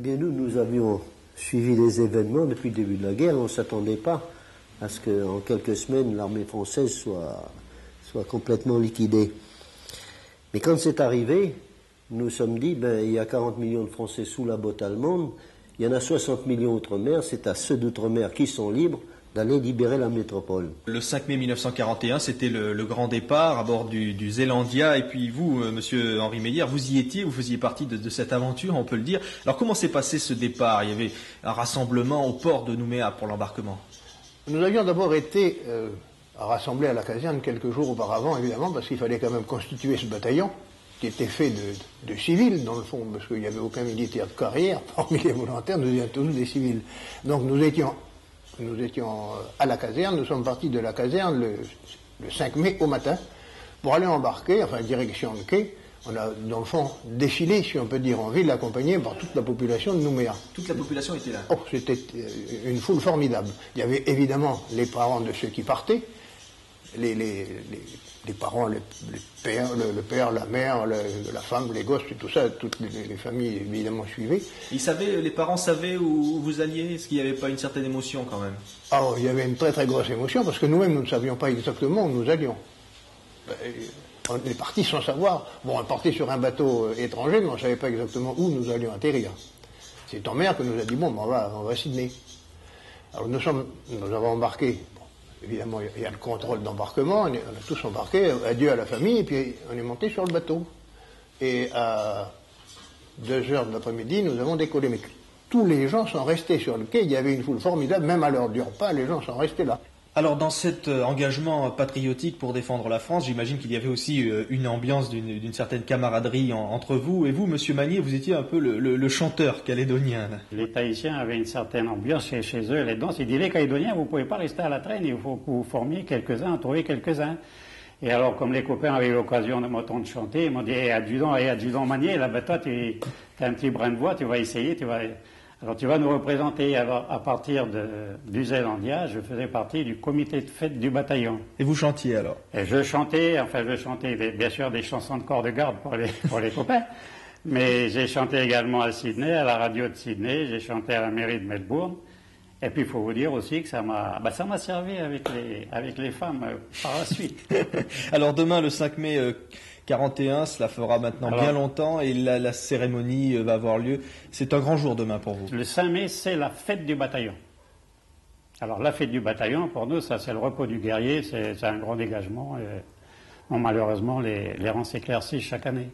bien nous avions suivi les événements depuis le début de la guerre. On ne s'attendait pas à ce qu'en quelques semaines, l'armée française soit complètement liquidée. Mais quand c'est arrivé, nous nous sommes dit, il y a 40 millions de Français sous la botte allemande, il y en a 60 millions outre-mer, c'est à ceux d'outre-mer qui sont libres d'aller libérer la métropole. Le 5 mai 1941, c'était le grand départ à bord du Zélandia. Et puis vous, monsieur Henri Meyer, vous y étiez, vous faisiez partie de cette aventure, on peut le dire. Alors comment s'est passé ce départ? Il y avait un rassemblement au port de Nouméa pour l'embarquement. Nous avions d'abord été rassemblés à la caserne quelques jours auparavant, évidemment, parce qu'il fallait quand même constituer ce bataillon, qui était fait de civils, dans le fond, parce qu'il n'y avait aucun militaire de carrière. Parmi les volontaires, nous étions tous des civils. Donc nous étions à la caserne, nous sommes partis de la caserne le 5 mai au matin, pour aller embarquer, enfin direction le quai. On a, dans le fond, défilé, si on peut dire, en ville, accompagné par toute la population de Nouméa. Toute la population était là? Oh, c'était une foule formidable. Il y avait évidemment les parents de ceux qui partaient, les parents, le père, la mère, la femme, les gosses, tout ça, toutes les familles évidemment suivaient. Les parents savaient où vous alliez? Est-ce qu'il n'y avait pas une certaine émotion quand même? Ah, il y avait une très très grosse émotion parce que nous-mêmes nous ne savions pas exactement où nous allions. On est partis sans savoir. Bon, on est parti sur un bateau étranger, mais on ne savait pas exactement où nous allions atterrir. C'est ton mère qui nous a dit, bon, on va à Sydney. Alors nous avons embarqué. Évidemment, il y a le contrôle d'embarquement, on a tous embarqué, adieu à la famille, et puis on est monté sur le bateau. Et à 2h de l'après-midi, nous avons décollé. Mais tous les gens sont restés sur le quai, il y avait une foule formidable, même à l'heure du repas, les gens sont restés là. Alors dans cet engagement patriotique pour défendre la France, j'imagine qu'il y avait aussi une ambiance d'une certaine camaraderie entre vous. Et vous, monsieur Magnier, vous étiez un peu le chanteur calédonien. Là. Les Tahitiens avaient une certaine ambiance chez eux, les danses. Ils disaient, les Calédoniens, vous ne pouvez pas rester à la traîne, il faut que vous formiez quelques-uns, en trouver quelques-uns. Et alors, comme les copains avaient eu l'occasion de m'entendre chanter, ils m'ont dit, adjudant Magnier, là, toi, tu as un petit brin de voix, tu vas essayer, Alors tu vas nous représenter. Alors, à partir du Zélandia, je faisais partie du comité de fête du bataillon. Et vous chantiez alors? Et je chantais bien sûr des chansons de corps de garde pour les copains, mais j'ai chanté également à Sydney, à la radio de Sydney, j'ai chanté à la mairie de Melbourne. Et puis il faut vous dire aussi que ça m'a servi avec les femmes par la suite. Alors demain, le 5 mai 41, cela fera maintenant bien longtemps et la cérémonie va avoir lieu. C'est un grand jour demain pour vous. Le 5 mai, c'est la fête du bataillon. Alors la fête du bataillon, pour nous, ça c'est le repos du guerrier, c'est un grand dégagement. Malheureusement, les rangs s'éclaircissent chaque année.